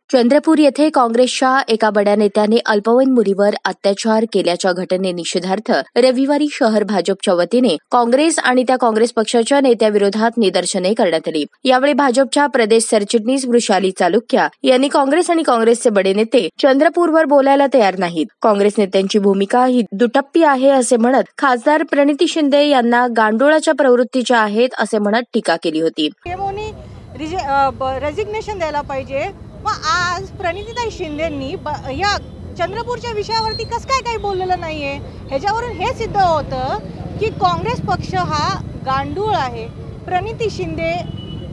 चंद्रपूर येथे काँग्रेसच्या एका बड्या नेत्याने अल्पवयीन मुलीवर अत्याचार केल्याच्या घटनेनिषेधार्थ रविवारी शहर भाजपच्या वतीने काँग्रेस आणि त्या काँग्रेस पक्षाच्या नेत्याविरोधात निदर्शने करण्यात आली। यावेळी भाजपच्या प्रदेश सरचिटणीस वृषाली चालुक्या यांनी काँग्रेस आणि काँग्रेसचे बडे नेते चंद्रपूरवर बोलायला तयार नाहीत। काँग्रेस नेत्यांची भूमिका ही दुटप्पी आहे असे म्हणत खासदार प्रणिती शिंदे यांना गांडोळाच्या प्रवृत्तीच्या आहेत असे म्हणत टीका केली होती। रेजिग्नेशन द्यायला पाहिजे। मग आज प्रणितीताई शिंदेंनी या चंद्रपूरच्या विषयावरती कसं काय काही बोललेलं नाहीये। ह्याच्यावरून हे सिद्ध होतं की काँग्रेस पक्ष हा गांडूळ आहे। प्रणिती शिंदे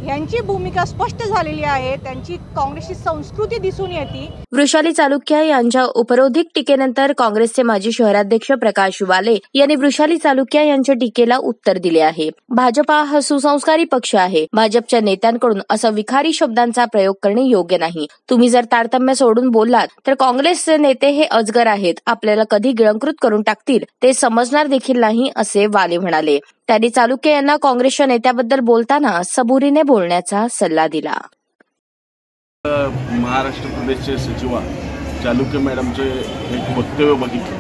यांची भूमिका स्पष्ट झालेली आहे, त्यांची काँग्रेसची संस्कृती दिसून येते। वृषाली चालुक्या यांच्या उपरोधिक टीकेनंतर काँग्रेसचे माजी शहराध्यक्ष प्रकाश वाले यांनी वृषाली चालुक्या यांच्या टीकेला उत्तर दिले आहे। भाजपा हा सुसंस्कारी पक्ष आहे। भाजपच्या नेत्यांकडून असा विखारी शब्दांचा प्रयोग करणे योग्य नाही। तुम्ही जर तारतम्य सोडून बोललात तर काँग्रेसचे नेते हे अजगर आहेत, आपल्याला कधी गिळंकृत करून टाकतील ते समजणार देखील नाही असे वाले म्हणाले। त्यांनी चालुक्य यांना काँग्रेसच्या नेत्याबद्दल बोलताना सबुरीने बोलण्याचा सल्ला दिला। महाराष्ट्र प्रदेशचे सचिव चालुक्य मॅडमचे एक वक्तव्य बघितलं।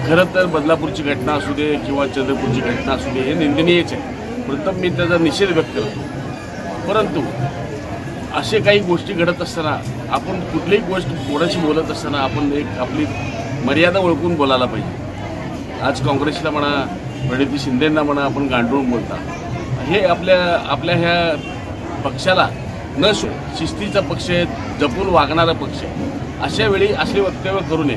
खरं तर बदलापूरची घटना असू दे किंवा चंद्रपूरची घटना असू दे हे निंदनीयच आहे। प्रथम मी त्याचा निषेध व्यक्त करतो, परंतु असे काही गोष्टी घडत असताना आपण कुठलीही गोष्ट कोणाशी बोलत असताना आपण एक आपली मर्यादा ओळखून बोलायला पाहिजे। आज काँग्रेसला म्हणा, प्रणिती शिंदेंना म्हणा आपण गांडूळ बोलता, हे आपल्या ह्या पक्षाला न शिस्तीचा पक्ष आहे, जपून वागणारा पक्ष आहे। अशा वेळी असले वक्तव्य करू नये।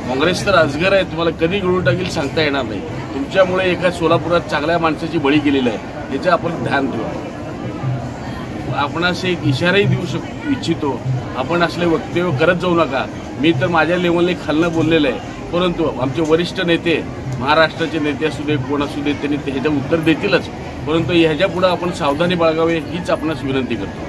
काँग्रेस तर अजगर आहे, तुम्हाला कधी गिळून टाकील सांगता येणार नाही। तुमच्यामुळे एका सोलापुरात चांगल्या माणसाची बळी गेलेली आहे, याचं आपण ध्यान ठेवा। आपण असे एक इशाराही देऊ इच्छितो, आपण असले वक्तव्य करत जाऊ नका। मी तर माझ्या लेवलने खालनं बोललेलं आहे, परंतु आमचे वरिष्ठ नेते, महाराष्ट्राचे नेते असू दे कोण असू दे, त्यांनी ह्याचं उत्तर देतीलच, परंतु ह्याच्या पुढे आपण सावधानी बाळगावे हीच आपणास विनंती करतो।